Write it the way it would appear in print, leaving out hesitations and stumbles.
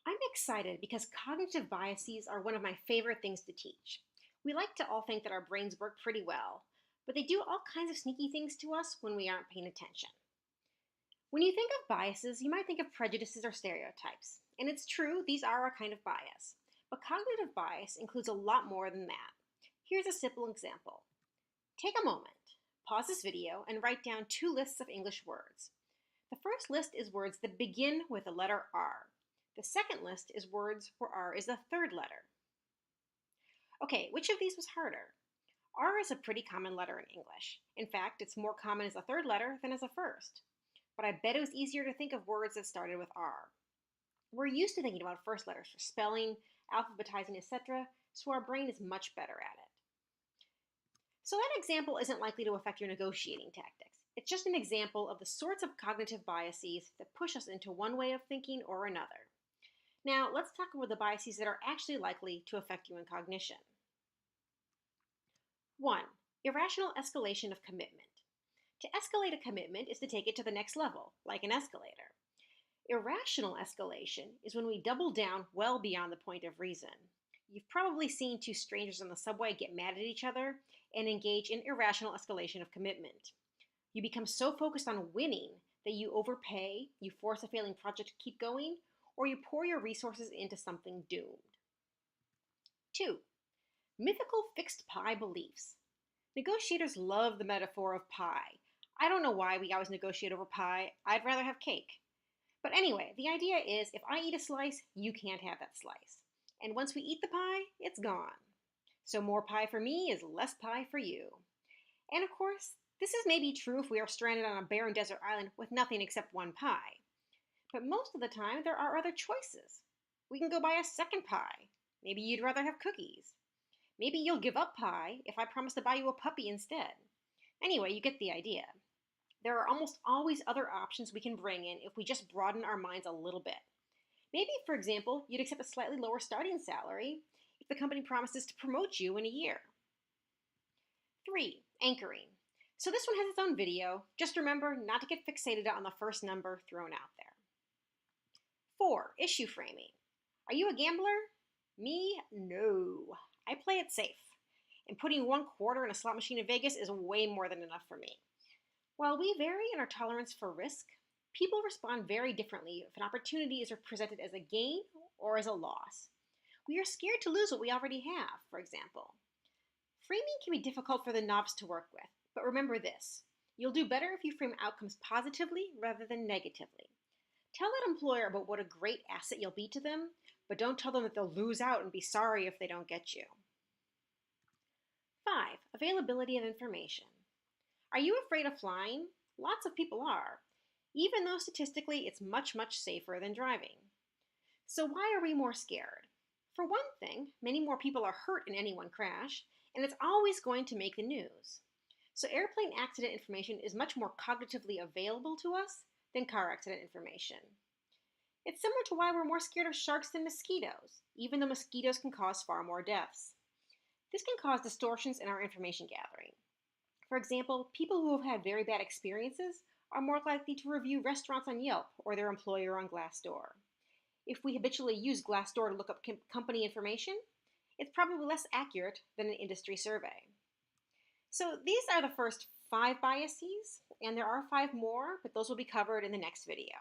I'm excited because cognitive biases are one of my favorite things to teach. We like to all think that our brains work pretty well, but they do all kinds of sneaky things to us when we aren't paying attention. When you think of biases, you might think of prejudices or stereotypes. And it's true, these are a kind of bias. But cognitive bias includes a lot more than that. Here's a simple example. Take a moment, pause this video, and write down two lists of English words. The first list is words that begin with the letter R. The second list is words where R is the third letter. Okay, which of these was harder? R is a pretty common letter in English. In fact, it's more common as a third letter than as a first. But I bet it was easier to think of words that started with R. We're used to thinking about first letters for spelling, alphabetizing, etc., so our brain is much better at it. So that example isn't likely to affect your negotiating tactics. It's just an example of the sorts of cognitive biases that push us into one way of thinking or another. Now, let's talk about the biases that are actually likely to affect you in cognition. 1. Irrational escalation of commitment. To escalate a commitment is to take it to the next level, like an escalator. Irrational escalation is when we double down well beyond the point of reason. You've probably seen two strangers on the subway get mad at each other and engage in irrational escalation of commitment. You become so focused on winning that you overpay, you force a failing project to keep going, or you pour your resources into something doomed. 2. Mythical fixed pie beliefs. Negotiators love the metaphor of pie. I don't know why we always negotiate over pie. I'd rather have cake. But anyway, the idea is if I eat a slice, you can't have that slice. And once we eat the pie, it's gone. So more pie for me is less pie for you. And of course, this is maybe true if we are stranded on a barren desert island with nothing except one pie. But most of the time, there are other choices. We can go buy a second pie. Maybe you'd rather have cookies. Maybe you'll give up pie if I promise to buy you a puppy instead. Anyway, you get the idea. There are almost always other options we can bring in if we just broaden our minds a little bit. Maybe, for example, you'd accept a slightly lower starting salary if the company promises to promote you in a year. 3. Anchoring. So this one has its own video. Just remember not to get fixated on the first number thrown out there. 4. Issue framing. Are you a gambler? Me? No. I play it safe. And putting $1 in a slot machine in Vegas is way more than enough for me. While we vary in our tolerance for risk, people respond very differently if an opportunity is presented as a gain or as a loss. We are scared to lose what we already have, for example. Framing can be difficult for the novice to work with, but remember this. You'll do better if you frame outcomes positively rather than negatively. Tell that employer about what a great asset you'll be to them, but don't tell them that they'll lose out and be sorry if they don't get you. 5. Availability of information. Are you afraid of flying? Lots of people are, even though statistically it's much, much safer than driving. So why are we more scared? For one thing, many more people are hurt in any one crash, and it's always going to make the news. So airplane accident information is much more cognitively available to us than car accident information. It's similar to why we're more scared of sharks than mosquitoes, even though mosquitoes can cause far more deaths. This can cause distortions in our information gathering. For example, people who have had very bad experiences are more likely to review restaurants on Yelp or their employer on Glassdoor. If we habitually use Glassdoor to look up company information, it's probably less accurate than an industry survey. So these are the first 5 biases, and there are 5 more, but those will be covered in the next video.